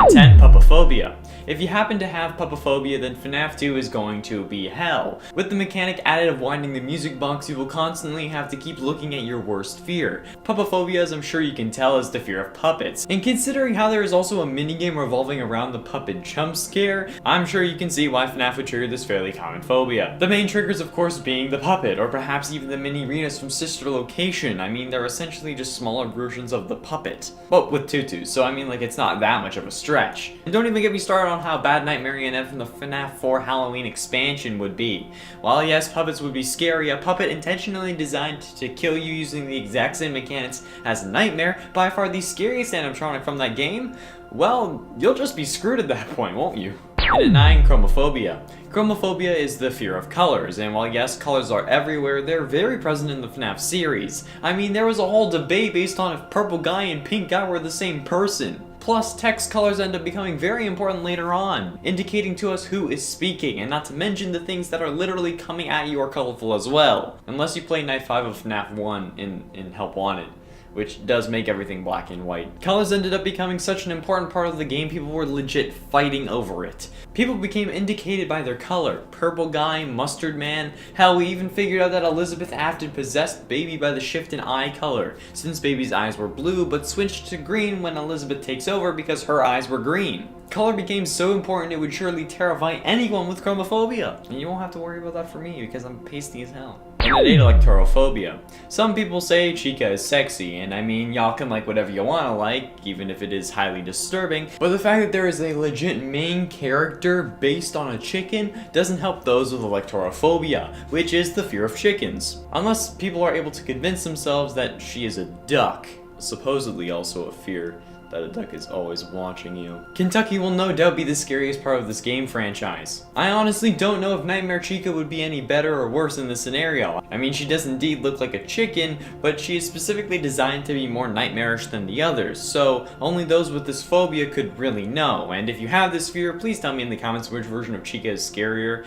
At 10, Puppophobia. If you happen to have Puppophobia, then FNAF 2 is going to be hell. With the mechanic added of winding the music box, you will constantly have to keep looking at your worst fear. Puppophobia, as I'm sure you can tell, is the fear of puppets. And considering how there is also a minigame revolving around the puppet jump scare, I'm sure you can see why FNAF would trigger this fairly common phobia. The main triggers, of course, being the puppet, or perhaps even the mini arenas from Sister Location. I mean, they're essentially just smaller versions of the puppet. But with tutus, so I mean, like, it's not that much of a stretch. And don't even get me started on how bad Night Marionette from the FNAF 4 Halloween expansion would be. While yes, puppets would be scary, a puppet intentionally designed to kill you using the exact same mechanics as Nightmare, by far the scariest animatronic from that game, well, you'll just be screwed at that point, won't you? And at 9, Chromophobia. Chromophobia is the fear of colors, and while yes, colors are everywhere, they're very present in the FNAF series. I mean, there was a whole debate based on if purple guy and pink guy were the same person. Plus, text colors end up becoming very important later on, indicating to us who is speaking, and not to mention the things that are literally coming at you are colorful as well. Unless you play Night 5 of FNAF 1 in Help Wanted, which does make everything black and white. Colors ended up becoming such an important part of the game, people were legit fighting over it. People became indicated by their color. Purple guy, mustard man. Hell, we even figured out that Elizabeth acted possessed Baby by the shift in eye color, since Baby's eyes were blue, but switched to green when Elizabeth takes over because her eyes were green. Color became so important it would surely terrify anyone with chromophobia. And you won't have to worry about that for me because I'm pasty as hell. And at 8, electorophobia. Some people say Chica is sexy, and I mean, y'all can like whatever you wanna like, even if it is highly disturbing, but the fact that there is a legit main character based on a chicken doesn't help those with electorophobia, which is the fear of chickens. Unless people are able to convince themselves that she is a duck, supposedly also a fear that a duck is always watching you. Kentucky will no doubt be the scariest part of this game franchise. I honestly don't know if Nightmare Chica would be any better or worse in this scenario. I mean, she does indeed look like a chicken, but she is specifically designed to be more nightmarish than the others, so only those with this phobia could really know. And if you have this fear, please tell me in the comments which version of Chica is scarier.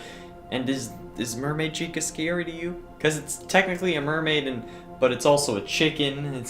And is Mermaid Chica scary to you? Because it's technically a mermaid, but it's also a chicken.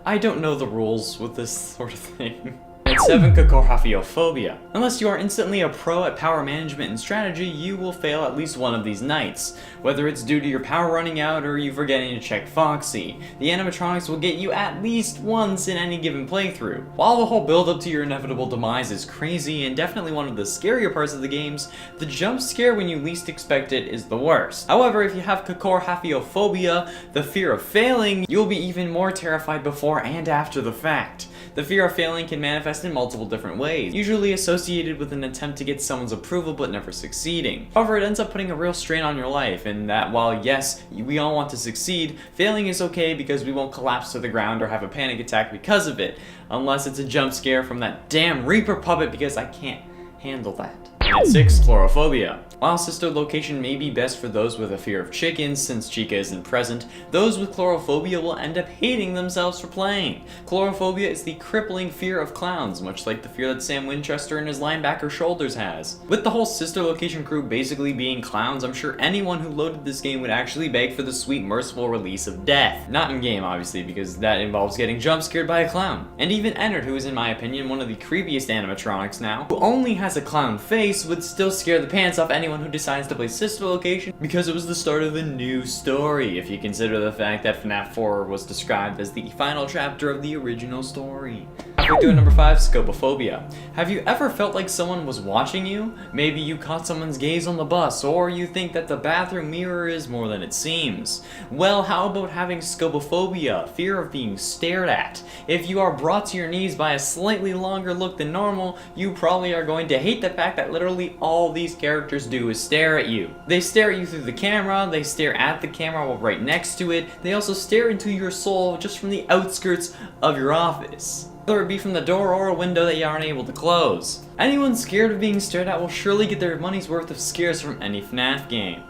I don't know the rules with this sort of thing. At 7, cawthon. Unless you are instantly a pro at power management and strategy, you will fail at least one of these nights. Whether it's due to your power running out or you forgetting to check Foxy, the animatronics will get you at least once in any given playthrough. While the whole build up to your inevitable demise is crazy and definitely one of the scarier parts of the games, the jump scare when you least expect it is the worst. However, if you have cawthon, the fear of failing, you'll be even more terrified before and after the fact. The fear of failing can manifest in multiple different ways, usually associated with an attempt to get someone's approval but never succeeding. However, it ends up putting a real strain on your life, and that while yes, we all want to succeed, failing is okay because we won't collapse to the ground or have a panic attack because of it, unless it's a jump scare from that damn Reaper puppet, because I can't handle that. At 6, chlorophobia. While Sister Location may be best for those with a fear of chickens, since Chica isn't present, those with chlorophobia will end up hating themselves for playing. Chlorophobia is the crippling fear of clowns, much like the fear that Sam Winchester and his linebacker shoulders has. With the whole Sister Location crew basically being clowns, I'm sure anyone who loaded this game would actually beg for the sweet merciful release of death. Not in game, obviously, because that involves getting jump scared by a clown. And even Ennard, who is in my opinion one of the creepiest animatronics now, who only has a clown face, would still scare the pants off anyone who decides to play Sister Location because it was the start of a new story, if you consider the fact that FNAF 4 was described as the final chapter of the original story. Halfway through at number 5, scopophobia. Have you ever felt like someone was watching you? Maybe you caught someone's gaze on the bus, or you think that the bathroom mirror is more than it seems. Well, how about having scopophobia, fear of being stared at? If you are brought to your knees by a slightly longer look than normal, you probably are going to hate the fact that literally all these characters do is stare at you. They stare at you through the camera, they stare at the camera while right next to it, they also stare into your soul just from the outskirts of your office. Whether it be from the door or a window that you aren't able to close. Anyone scared of being stared at will surely get their money's worth of scares from any FNAF game.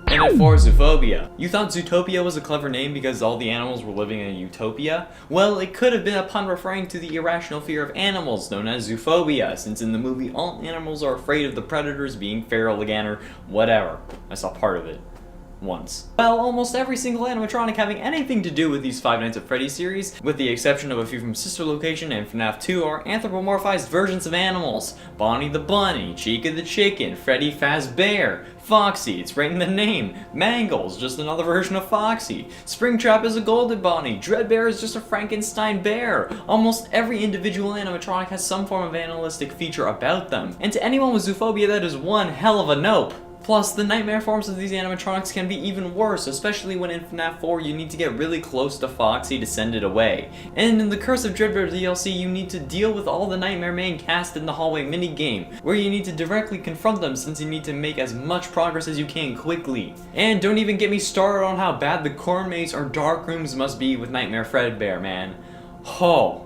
And at 4, Zoophobia. You thought Zootopia was a clever name because all the animals were living in a utopia? Well, it could have been a pun referring to the irrational fear of animals known as zoophobia, since in the movie all animals are afraid of the predators being feral again or whatever. I saw part of it. once. Well, almost every single animatronic having anything to do with these Five Nights at Freddy's series, with the exception of a few from Sister Location and FNAF 2, are anthropomorphized versions of animals. Bonnie the Bunny, Chica the Chicken, Freddy Fazbear, Foxy, it's right in the name. Mangles, just another version of Foxy. Springtrap is a golden bunny. Dreadbear is just a Frankenstein bear. Almost every individual animatronic has some form of animalistic feature about them. And to anyone with zoophobia, that is one hell of a nope. Plus, the nightmare forms of these animatronics can be even worse, especially when in FNAF 4 you need to get really close to Foxy to send it away. And in the Curse of Dreadbear DLC, you need to deal with all the Nightmare main cast in the hallway minigame, where you need to directly confront them since you need to make as much progress as you can quickly. And don't even get me started on how bad the corn maze or dark rooms must be with Nightmare Fredbear, man. Oh.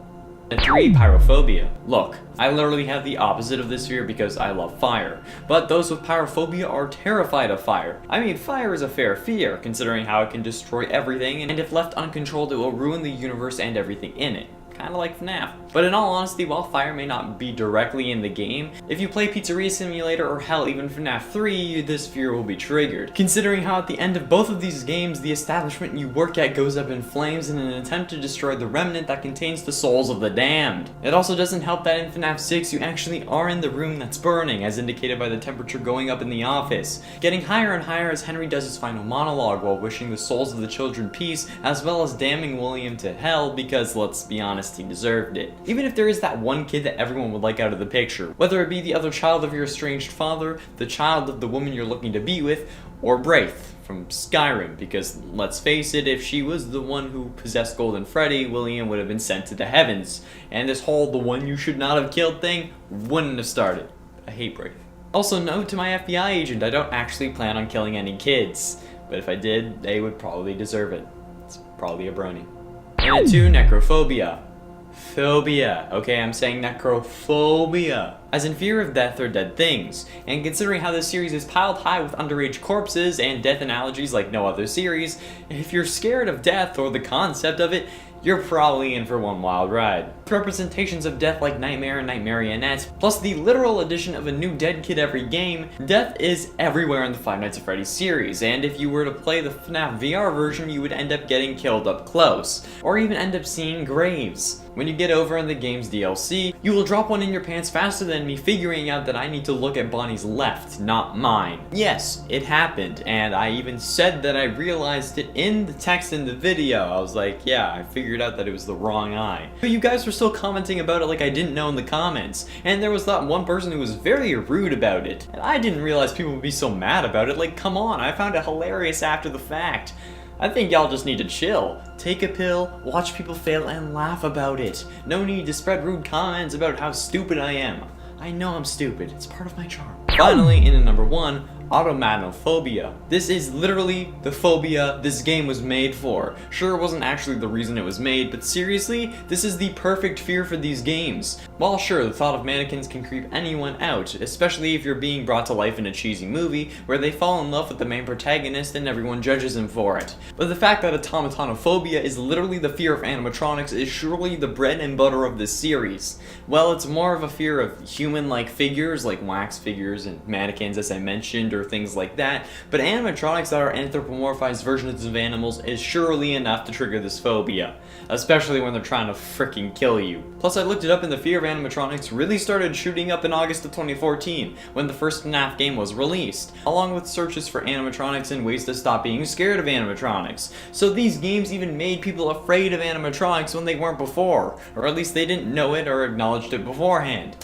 3. Pyrophobia. Look, I literally have the opposite of this fear because I love fire. But those with pyrophobia are terrified of fire. I mean, fire is a fair fear, considering how it can destroy everything, and if left uncontrolled, it will ruin the universe and everything in it. Kinda like FNAF. But in all honesty, while fire may not be directly in the game, if you play Pizzeria Simulator or hell even FNAF 3, this fear will be triggered. Considering how at the end of both of these games, the establishment you work at goes up in flames in an attempt to destroy the remnant that contains the souls of the damned. It also doesn't help that in FNAF 6 you actually are in the room that's burning, as indicated by the temperature going up in the office, getting higher and higher as Henry does his final monologue while wishing the souls of the children peace, as well as damning William to hell because, let's be honest, he deserved it. Even if there is that one kid that everyone would like out of the picture, whether it be the other child of your estranged father, the child of the woman you're looking to be with, or Wraith from Skyrim, because let's face it, if she was the one who possessed Golden Freddy, William would have been sent to the heavens, and this whole the one you should not have killed thing wouldn't have started. I hate Wraith. Also, note to my FBI agent, I don't actually plan on killing any kids, but if I did, they would probably deserve it. It's probably a brony. And 2. Necrophobia. Phobia. Okay, I'm saying necrophobia, as in fear of death or dead things. And considering how this series is piled high with underage corpses and death analogies like no other series, if you're scared of death or the concept of it, you're probably in for one wild ride. With representations of death like Nightmare and Nightmarionette, plus the literal addition of a new dead kid every game, death is everywhere in the Five Nights at Freddy's series, and if you were to play the FNAF VR version, you would end up getting killed up close, or even end up seeing graves. When you get over in the game's DLC, you will drop one in your pants faster than me figuring out that I need to look at Bonnie's left, not mine. Yes, it happened, and I even said that I realized it in the text in the video. I was like, yeah, I figured out that it was the wrong eye. But you guys were still commenting about it like I didn't know in the comments, and there was that one person who was very rude about it. And I didn't realize people would be so mad about it. Like, come on, I found it hilarious after the fact. I think y'all just need to chill. Take a pill, watch people fail, and laugh about it. No need to spread rude comments about how stupid I am. I know I'm stupid, it's part of my charm. Finally, in number 1, Automatonphobia. This is literally the phobia this game was made for. Sure, it wasn't actually the reason it was made, but seriously, this is the perfect fear for these games. While sure, the thought of mannequins can creep anyone out, especially if you're being brought to life in a cheesy movie where they fall in love with the main protagonist and everyone judges him for it. But the fact that Automatonphobia is literally the fear of animatronics is surely the bread and butter of this series. Well, it's more of a fear of human-like figures like wax figures and mannequins, as I mentioned, or things like that, but animatronics that are anthropomorphized versions of animals is surely enough to trigger this phobia, especially when they're trying to fricking kill you. Plus, I looked it up and the fear of animatronics really started shooting up in August of 2014, when the first FNAF game was released, along with searches for animatronics and ways to stop being scared of animatronics. So these games even made people afraid of animatronics when they weren't before, or at least they didn't know it or acknowledged it beforehand.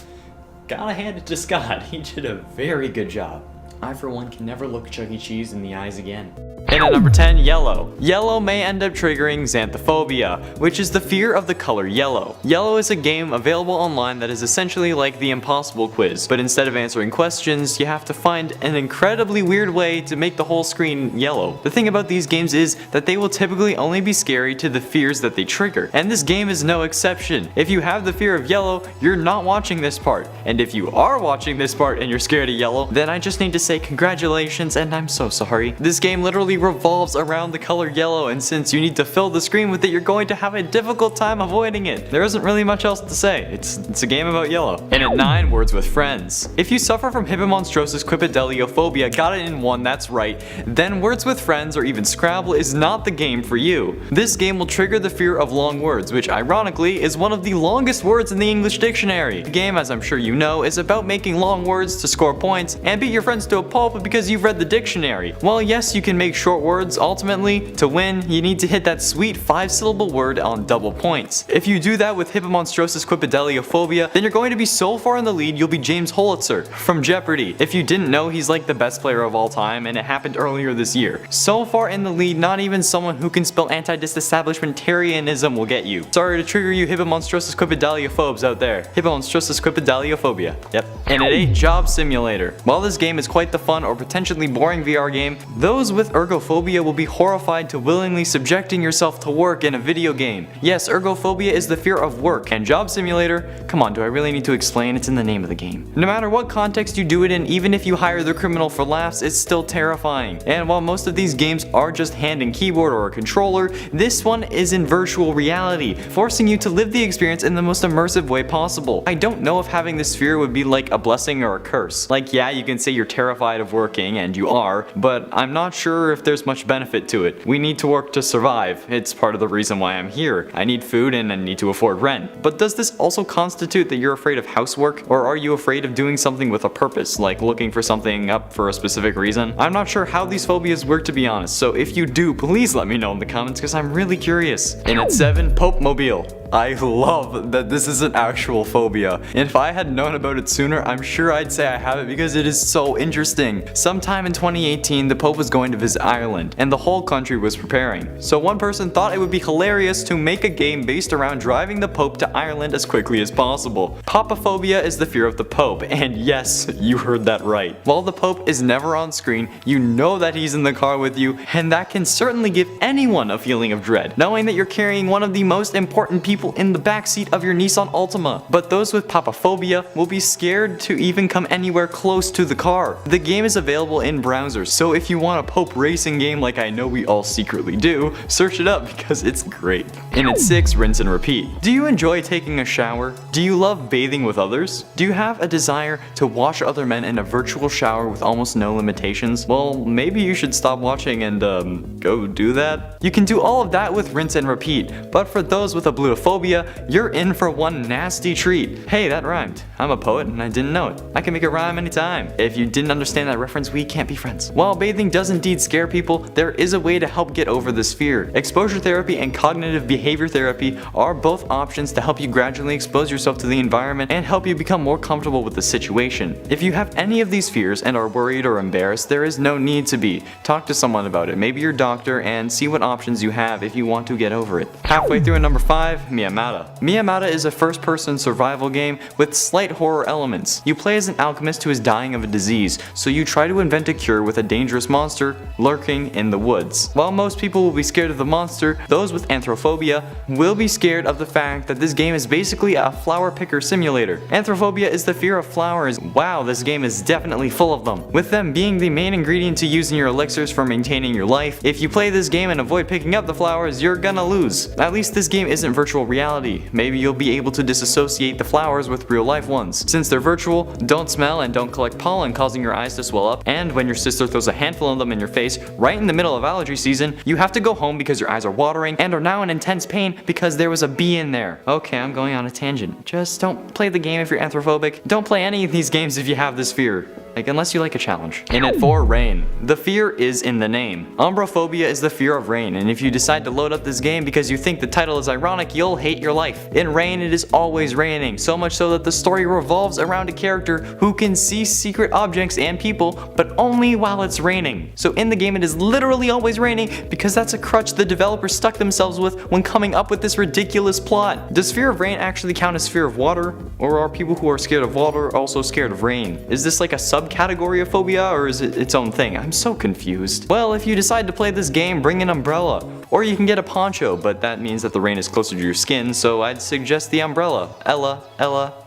Gotta hand it to Scott, he did a very good job. I, for one, can never look Chuck E. Cheese in the eyes again. And at number 10, yellow. Yellow may end up triggering xanthophobia, which is the fear of the color yellow. Yellow is a game available online that is essentially like the Impossible Quiz, but instead of answering questions, you have to find an incredibly weird way to make the whole screen yellow. The thing about these games is that they will typically only be scary to the fears that they trigger, and this game is no exception. If you have the fear of yellow, you're not watching this part, and if you are watching this part and you're scared of yellow, then I just need to say congratulations and I'm so sorry. This game literally revolves around the color yellow, and since you need to fill the screen with it, you're going to have a difficult time avoiding it. There isn't really much else to say. It's a game about yellow. And at 9, words with friends. If you suffer from hypomonstrosis quippedaliophobia, got it in 1, that's right, then words with friends or even Scrabble is not the game for you. This game will trigger the fear of long words, which ironically is one of the longest words in the English dictionary. The game, as I'm sure you know, is about making long words to score points and beat your friends to a pulp because you've read the dictionary. While yes, you can make short words, ultimately, to win, you need to hit that sweet 5-syllable word on double points. If you do that with hypomonstrosis quippedaliophobia, then you're going to be so far in the lead you'll be James Holitzer from Jeopardy! If you didn't know, he's like the best player of all time, and it happened earlier this year. So far in the lead, not even someone who can spell anti-disestablishmentarianism will get you. Sorry to trigger you hypomonstrosis quippedaliophobes out there. Hypomonstrosis quippedaliophobia. Yep. And at 8, Job Simulator. While this game is quite the fun or potentially boring VR game, those with ergophobia will be horrified to willingly subjecting yourself to work in a video game. Yes, ergophobia is the fear of work, and Job Simulator, come on, do I really need to explain? It's in the name of the game. No matter what context you do it in, even if you hire the criminal for laughs, it's still terrifying. And while most of these games are just hand and keyboard or a controller, this one is in virtual reality, forcing you to live the experience in the most immersive way possible. I don't know if having this fear would be like a blessing or a curse. Like, yeah, you can say you're terrified of working, and you are, but I'm not sure if there's much benefit to it. We need to work to survive. It's part of the reason why I'm here. I need food and I need to afford rent. But does this also constitute that you're afraid of housework? Or are you afraid of doing something with a purpose, like looking for something up for a specific reason? I'm not sure how these phobias work, to be honest, so if you do, please let me know in the comments because I'm really curious. And at 7, Pope Mobile. I love that this is an actual phobia, and if I had known about it sooner, I'm sure I'd say I have it because it is so interesting. Sometime in 2018, the Pope was going to visit Ireland, and the whole country was preparing. So one person thought it would be hilarious to make a game based around driving the Pope to Ireland as quickly as possible. Papaphobia is the fear of the Pope, and yes, you heard that right. While the Pope is never on screen, you know that he's in the car with you, and that can certainly give anyone a feeling of dread, knowing that you're carrying one of the most important people in the backseat of your Nissan Altima. But those with papaphobia will be scared to even come anywhere close to the car. The game is available in browsers, so if you want a Pope racing game like I know we all secretly do, search it up because it's great. And at 6, rinse and repeat. Do you enjoy taking a shower? Do you love bathing with others? Do you have a desire to watch other men in a virtual shower with almost no limitations? Well, maybe you should stop watching and go do that. You can do all of that with rinse and repeat, but for those with a blutophobia, you're in for one nasty treat. Hey, that rhymed. I'm a poet and I didn't know it. I can make it rhyme anytime. If you didn't understand that reference, we can't be friends. While bathing does indeed scare people, there is a way to help get over this fear. Exposure therapy and cognitive behavior therapy are both options to help you gradually expose yourself to the environment and help you become more comfortable with the situation. If you have any of these fears and are worried or embarrassed, there is no need to be. Talk to someone about it, maybe your doctor, and see what options you have if you want to get over it. Halfway through at number 5, Miyamata. Miyamata is a first-person survival game with slight horror elements. You play as an alchemist who is dying of a disease, so you try to invent a cure with a dangerous monster lurking in the woods. While most people will be scared of the monster, those with anthrophobia will be scared of the fact that this game is basically a flower picker simulator. Anthrophobia is the fear of flowers. Wow, this game is definitely full of them, with them being the main ingredient to use in your elixirs for maintaining your life. If you play this game and avoid picking up the flowers, you're gonna lose. At least this game isn't virtual reality. Maybe you'll be able to disassociate the flowers with real life ones. Since they're virtual, don't smell and don't collect pollen causing your eyes to swell up, and when your sister throws a handful of them in your face right in the middle of allergy season, you have to go home because your eyes are watering and are now in intense pain because there was a bee in there. Okay, I'm going on a tangent. Just don't play the game if you're anthrophobic. Don't play any of these games if you have this fear. Like, unless you like a challenge. And at 4, rain. The fear is in the name. Umbrophobia is the fear of rain, and if you decide to load up this game because you think the title is ironic, you'll hate your life. In rain, it is always raining, so much so that the story revolves around a character who can see secret objects and people, but only while it's raining. So in the game, it is literally always raining because that's a crutch the developers stuck themselves with when coming up with this ridiculous plot. Does fear of rain actually count as fear of water? Or are people who are scared of water also scared of rain? Is this like a subcategory of phobia, or is it its own thing? I'm so confused. Well, if you decide to play this game, bring an umbrella. Or you can get a poncho, but that means that the rain is closer to your skin, so I'd suggest the umbrella. Ella,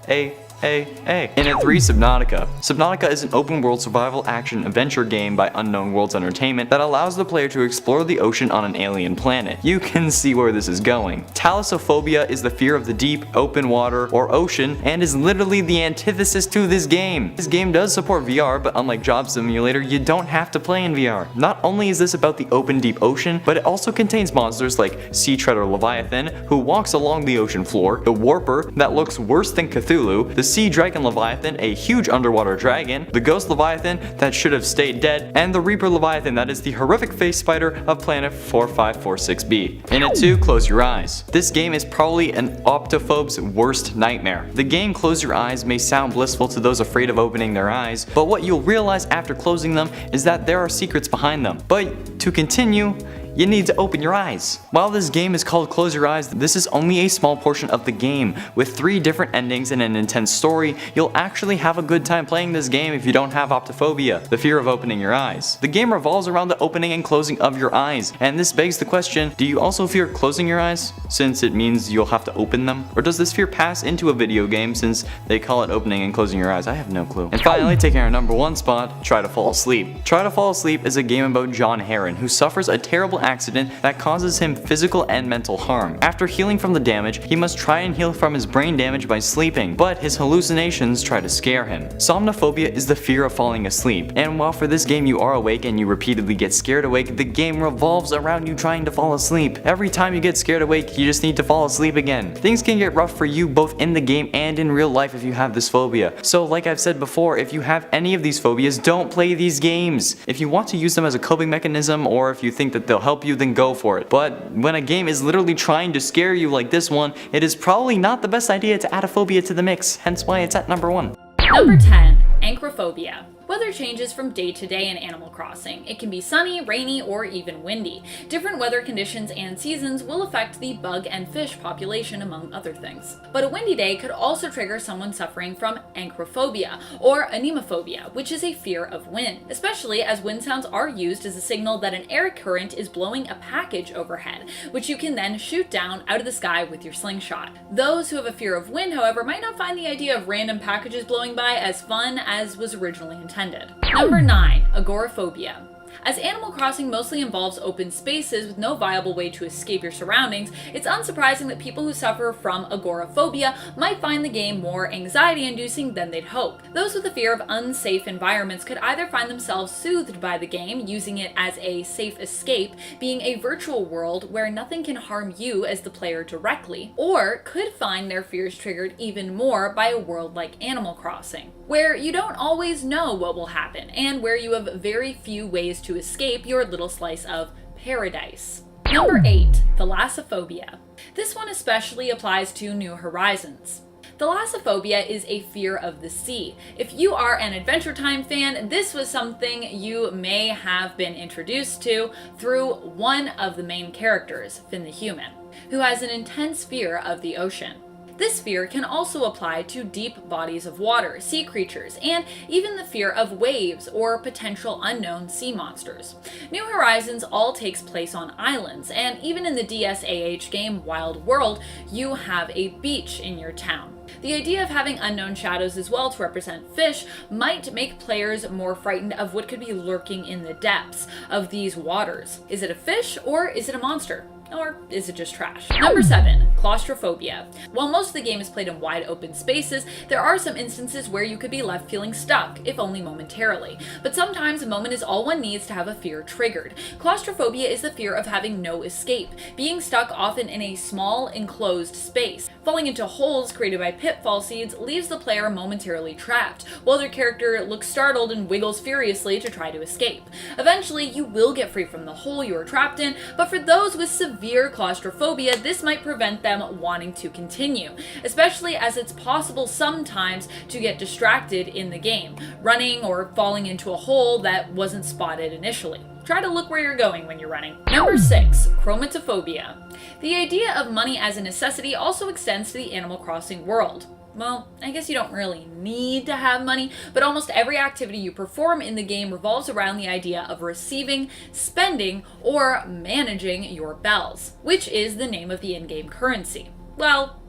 A. And at 3, Subnautica. Subnautica is an open-world survival action adventure game by Unknown Worlds Entertainment that allows the player to explore the ocean on an alien planet. You can see where this is going. Thalassophobia is the fear of the deep, open water, or ocean, and is literally the antithesis to this game. This game does support VR, but unlike Job Simulator, you don't have to play in VR. Not only is this about the open, deep ocean, but it also contains monsters like Sea Treader Leviathan, who walks along the ocean floor, the Warper, that looks worse than Cthulhu, the Sea Dragon Leviathan, a huge underwater dragon, the Ghost Leviathan that should have stayed dead, and the Reaper Leviathan that is the horrific face spider of planet 4546b. And at 2, Close Your Eyes. This game is probably an optophobe's worst nightmare. The game Close Your Eyes may sound blissful to those afraid of opening their eyes, but what you'll realize after closing them is that there are secrets behind them. But to continue, you need to open your eyes. While this game is called Close Your Eyes, this is only a small portion of the game. With 3 different endings and an intense story, you'll actually have a good time playing this game if you don't have optophobia, the fear of opening your eyes. The game revolves around the opening and closing of your eyes, and this begs the question, do you also fear closing your eyes, since it means you'll have to open them? Or does this fear pass into a video game since they call it opening and closing your eyes? I have no clue. And finally, taking our number 1 spot, Try to Fall Asleep. Try to Fall Asleep is a game about John Heron, who suffers a terrible accident that causes him physical and mental harm. After healing from the damage, he must try and heal from his brain damage by sleeping, but his hallucinations try to scare him. Somnophobia is the fear of falling asleep, and while for this game you are awake and you repeatedly get scared awake, the game revolves around you trying to fall asleep. Every time you get scared awake, you just need to fall asleep again. Things can get rough for you both in the game and in real life if you have this phobia. So like I've said before, if you have any of these phobias, don't play these games. If you want to use them as a coping mechanism, or if you think that they'll help you, then go for it. But when a game is literally trying to scare you like this one, it is probably not the best idea to add a phobia to the mix, hence why it's at number 1. Number 10. Anchrophobia. Weather changes from day to day in Animal Crossing. It can be sunny, rainy, or even windy. Different weather conditions and seasons will affect the bug and fish population, among other things. But a windy day could also trigger someone suffering from anchrophobia, or anemophobia, which is a fear of wind, especially as wind sounds are used as a signal that an air current is blowing a package overhead, which you can then shoot down out of the sky with your slingshot. Those who have a fear of wind, however, might not find the idea of random packages blowing by as fun as was originally intended. Number 9. Agoraphobia. As Animal Crossing mostly involves open spaces with no viable way to escape your surroundings, it's unsurprising that people who suffer from agoraphobia might find the game more anxiety-inducing than they'd hope. Those with a fear of unsafe environments could either find themselves soothed by the game, using it as a safe escape, being a virtual world where nothing can harm you as the player directly, or could find their fears triggered even more by a world like Animal Crossing, where you don't always know what will happen, and where you have very few ways to escape your little slice of paradise. Number 8. Thalassophobia. This one especially applies to New Horizons. Thalassophobia is a fear of the sea. If you are an Adventure Time fan, this was something you may have been introduced to through one of the main characters, Finn the Human, who has an intense fear of the ocean. This fear can also apply to deep bodies of water, sea creatures, and even the fear of waves or potential unknown sea monsters. New Horizons all takes place on islands, and even in the DSAH game Wild World, you have a beach in your town. The idea of having unknown shadows as well to represent fish might make players more frightened of what could be lurking in the depths of these waters. Is it a fish or is it a monster? Or is it just trash? Number 7. Claustrophobia. While most of the game is played in wide open spaces, there are some instances where you could be left feeling stuck, if only momentarily. But sometimes a moment is all one needs to have a fear triggered. Claustrophobia is the fear of having no escape, being stuck often in a small, enclosed space. Falling into holes created by pitfall seeds leaves the player momentarily trapped, while their character looks startled and wiggles furiously to try to escape. Eventually, you will get free from the hole you are trapped in, but for those with severe claustrophobia, this might prevent them wanting to continue, especially as it's possible sometimes to get distracted in the game, running or falling into a hole that wasn't spotted initially. Try to look where you're going when you're running. Number 6. Chromatophobia. The idea of money as a necessity also extends to the Animal Crossing world. Well, I guess you don't really need to have money, but almost every activity you perform in the game revolves around the idea of receiving, spending, or managing your bells, which is the name of the in-game currency. Well,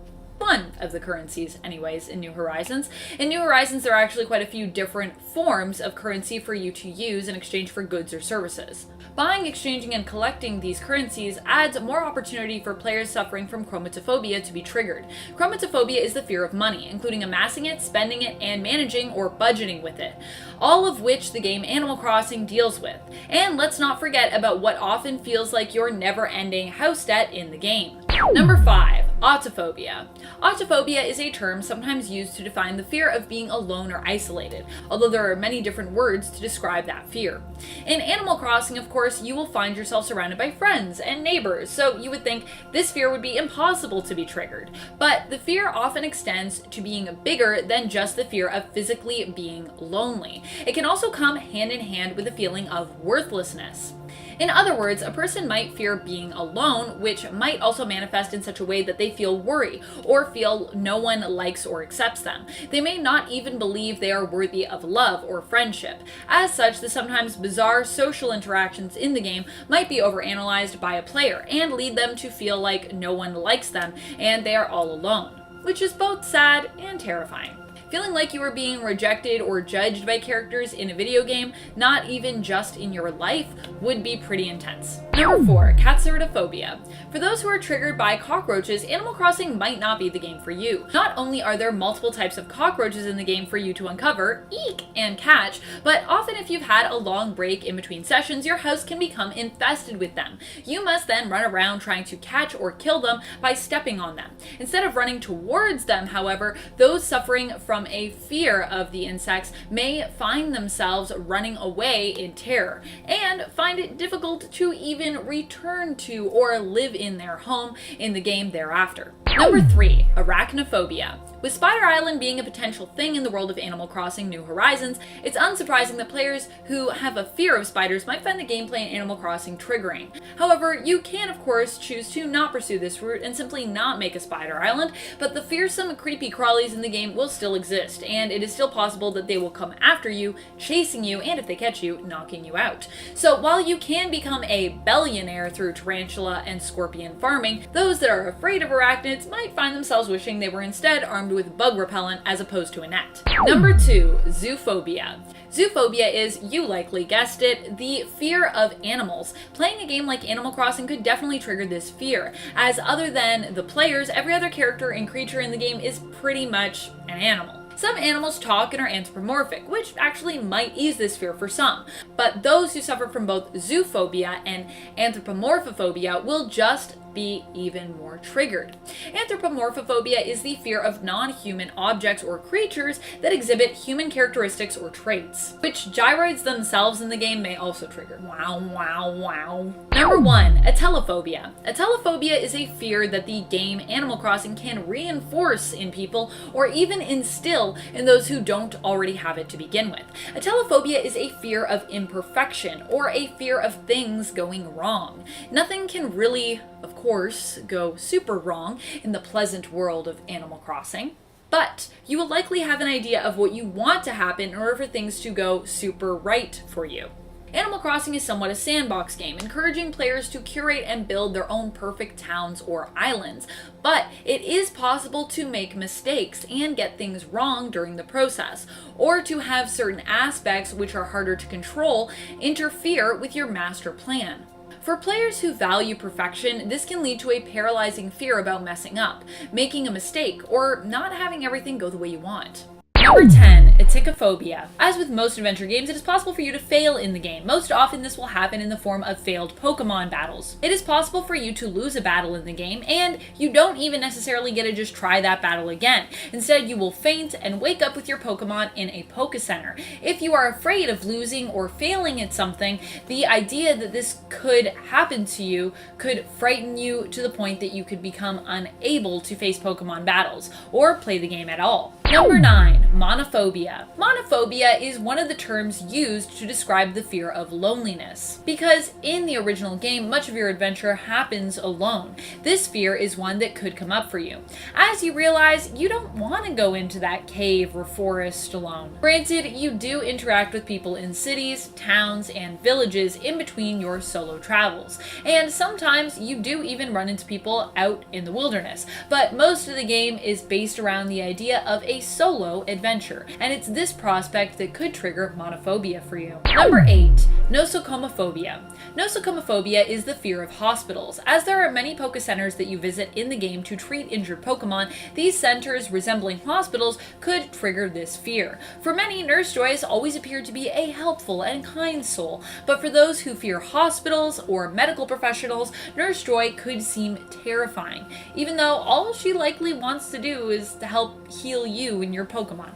one of the currencies anyways in New Horizons. In New Horizons, there are actually quite a few different forms of currency for you to use in exchange for goods or services. Buying, exchanging, and collecting these currencies adds more opportunity for players suffering from chromatophobia to be triggered. Chromatophobia is the fear of money, including amassing it, spending it, and managing or budgeting with it, all of which the game Animal Crossing deals with. And let's not forget about what often feels like your never-ending house debt in the game. Number 5. Autophobia. Autophobia is a term sometimes used to define the fear of being alone or isolated, although there are many different words to describe that fear. In Animal Crossing, of course, you will find yourself surrounded by friends and neighbors, so you would think this fear would be impossible to be triggered. But the fear often extends to being bigger than just the fear of physically being lonely. It can also come hand in hand with a feeling of worthlessness. In other words, a person might fear being alone, which might also manifest in such a way that they feel worry or feel no one likes or accepts them. They may not even believe they are worthy of love or friendship. As such, the sometimes bizarre social interactions in the game might be overanalyzed by a player and lead them to feel like no one likes them and they are all alone, which is both sad and terrifying. Feeling like you are being rejected or judged by characters in a video game, not even just in your life, would be pretty intense. Number 4. Cawthon. For those who are triggered by cockroaches, Animal Crossing might not be the game for you. Not only are there multiple types of cockroaches in the game for you to uncover, eek, and catch, but often if you've had a long break in between sessions, your house can become infested with them. You must then run around trying to catch or kill them by stepping on them. Instead of running towards them, however, those suffering from a fear of the insects may find themselves running away in terror and find it difficult to even return to or live in their home in the game thereafter. Number 3. Arachnophobia. With Spider Island being a potential thing in the world of Animal Crossing New Horizons, it's unsurprising that players who have a fear of spiders might find the gameplay in Animal Crossing triggering. However, you can of course choose to not pursue this route and simply not make a Spider Island, but the fearsome creepy crawlies in the game will still exist, and it is still possible that they will come after you, chasing you, and if they catch you, knocking you out. So while you can become a billionaire through tarantula and scorpion farming, those that are afraid of arachnids might find themselves wishing they were instead armed with bug repellent as opposed to a net. Number 2. Zoophobia. Zoophobia is, you likely guessed it, the fear of animals. Playing a game like Animal Crossing could definitely trigger this fear, as other than the players, every other character and creature in the game is pretty much an animal. Some animals talk and are anthropomorphic, which actually might ease this fear for some, but those who suffer from both zoophobia and anthropomorphophobia will just be even more triggered. Anthropomorphophobia is the fear of non-human objects or creatures that exhibit human characteristics or traits, which gyroids themselves in the game may also trigger. Wow, wow, wow. Number 1. Atelophobia. Atelophobia is a fear that the game Animal Crossing can reinforce in people or even instill in those who don't already have it to begin with. Atelophobia is a fear of imperfection or a fear of things going wrong. Nothing can really, of course, go super wrong in the pleasant world of Animal Crossing, but you will likely have an idea of what you want to happen in order for things to go super right for you. Animal Crossing is somewhat a sandbox game, encouraging players to curate and build their own perfect towns or islands, but it is possible to make mistakes and get things wrong during the process, or to have certain aspects which are harder to control interfere with your master plan. For players who value perfection, this can lead to a paralyzing fear about messing up, making a mistake, or not having everything go the way you want. Number 10. Ichthyphobia. As with most adventure games, it is possible for you to fail in the game. Most often this will happen in the form of failed Pokemon battles. It is possible for you to lose a battle in the game, and you don't even necessarily get to just try that battle again. Instead, you will faint and wake up with your Pokemon in a Poke Center. If you are afraid of losing or failing at something, the idea that this could happen to you could frighten you to the point that you could become unable to face Pokemon battles or play the game at all. Number 9. Monophobia. Monophobia is one of the terms used to describe the fear of loneliness. Because in the original game, much of your adventure happens alone. This fear is one that could come up for you, as you realize you don't want to go into that cave or forest alone. Granted, you do interact with people in cities, towns, and villages in between your solo travels, and sometimes you do even run into people out in the wilderness, but most of the game is based around the idea of a solo adventure, and it's this prospect that could trigger monophobia for you. Number 8. Nosocomophobia. Nosocomophobia is the fear of hospitals. As there are many Poke Centers that you visit in the game to treat injured Pokemon, these centers resembling hospitals could trigger this fear. For many, Nurse Joy has always appeared to be a helpful and kind soul, but for those who fear hospitals or medical professionals, Nurse Joy could seem terrifying, even though all she likely wants to do is to help heal you and your Pokemon.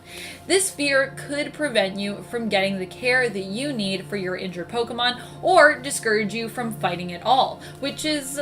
This fear could prevent you from getting the care that you need for your injured Pokemon, or discourage you from fighting at all, which is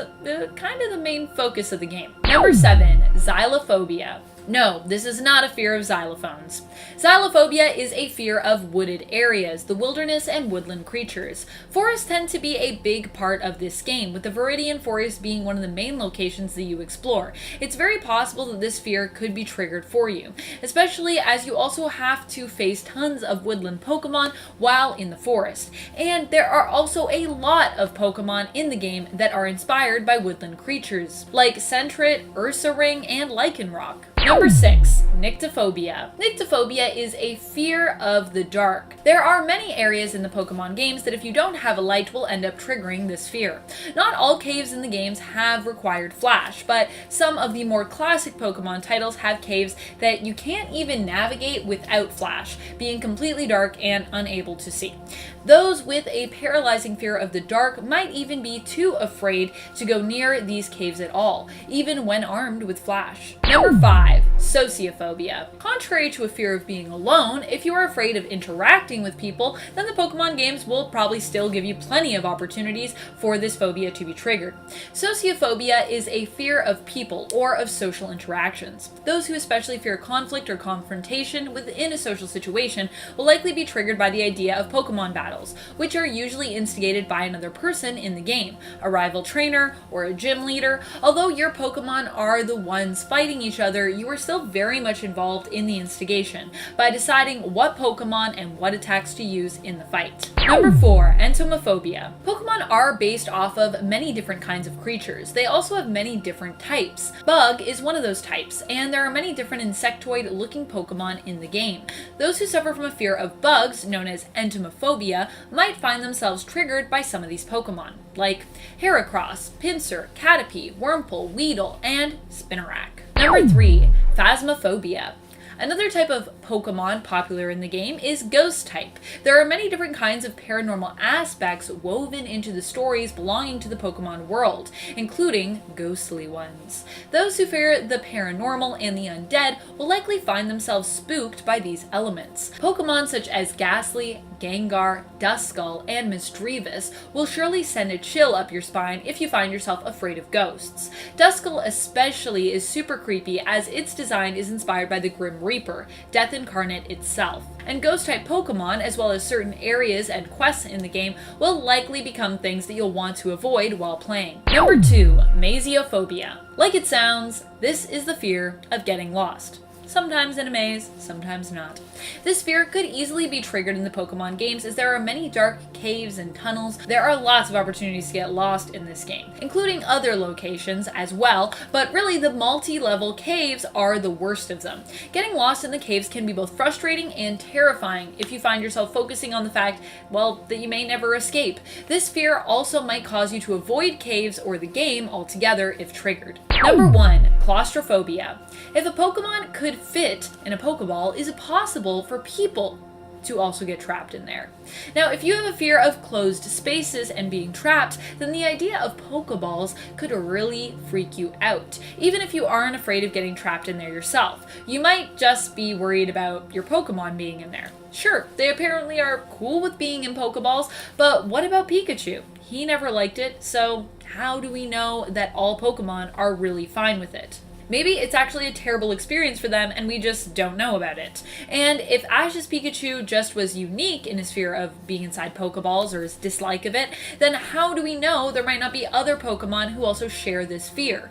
kind of the main focus of the game. Number 7. Xylophobia. No, this is not a fear of xylophones. Xylophobia is a fear of wooded areas, the wilderness, and woodland creatures. Forests tend to be a big part of this game, with the Viridian Forest being one of the main locations that you explore. It's very possible that this fear could be triggered for you, especially as you also have to face tons of woodland Pokemon while in the forest. And there are also a lot of Pokemon in the game that are inspired by woodland creatures, like Sentret, Ursaring, and Lycanroc. Number 6. Nyctophobia. Nyctophobia is a fear of the dark. There are many areas in the Pokemon games that if you don't have a light will end up triggering this fear. Not all caves in the games have required flash, but some of the more classic Pokemon titles have caves that you can't even navigate without flash, being completely dark and unable to see. Those with a paralyzing fear of the dark might even be too afraid to go near these caves at all, even when armed with flash. Number 5. Sociophobia. Contrary to a fear of being alone, if you are afraid of interacting with people, then the Pokemon games will probably still give you plenty of opportunities for this phobia to be triggered. Sociophobia is a fear of people or of social interactions. Those who especially fear conflict or confrontation within a social situation will likely be triggered by the idea of Pokemon battles, which are usually instigated by another person in the game, a rival trainer or a gym leader. Although your Pokemon are the ones fighting each other, you are still very much involved in the instigation by deciding what Pokemon and what attacks to use in the fight. Number 4. Entomophobia. Pokemon are based off of many different kinds of creatures. They also have many different types. Bug is one of those types, and there are many different insectoid-looking Pokemon in the game. Those who suffer from a fear of bugs, known as entomophobia, might find themselves triggered by some of these Pokemon, like Heracross, Pinsir, Caterpie, Wurmple, Weedle, and Spinarak. Number 3. Phasmophobia. Another type of Pokemon popular in the game is Ghost type. There are many different kinds of paranormal aspects woven into the stories belonging to the Pokemon world, including ghostly ones. Those who fear the paranormal and the undead will likely find themselves spooked by these elements. Pokemon such as Ghastly, Gengar, Duskull, and Misdreavus will surely send a chill up your spine if you find yourself afraid of ghosts. Duskull especially is super creepy as its design is inspired by the Grim Reaper, Death Incarnate itself. And Ghost-type Pokemon, as well as certain areas and quests in the game, will likely become things that you'll want to avoid while playing. Number 2. Mazeophobia. Like it sounds, this is the fear of getting lost. Sometimes in a maze, sometimes not. This fear could easily be triggered in the Pokemon games as there are many dark caves and tunnels. There are lots of opportunities to get lost in this game, including other locations as well, but really the multi-level caves are the worst of them. Getting lost in the caves can be both frustrating and terrifying if you find yourself focusing on the fact, well, that you may never escape. This fear also might cause you to avoid caves or the game altogether if triggered. Number 1. Claustrophobia. If a Pokemon could fit in a Pokeball, is it possible for people to also get trapped in there? Now, if you have a fear of closed spaces and being trapped, then the idea of Pokeballs could really freak you out, even if you aren't afraid of getting trapped in there yourself. You might just be worried about your Pokemon being in there. Sure, they apparently are cool with being in Pokeballs, but what about Pikachu? He never liked it, so how do we know that all Pokemon are really fine with it? Maybe it's actually a terrible experience for them and we just don't know about it. And if Ash's Pikachu just was unique in his fear of being inside Pokeballs or his dislike of it, then how do we know there might not be other Pokemon who also share this fear?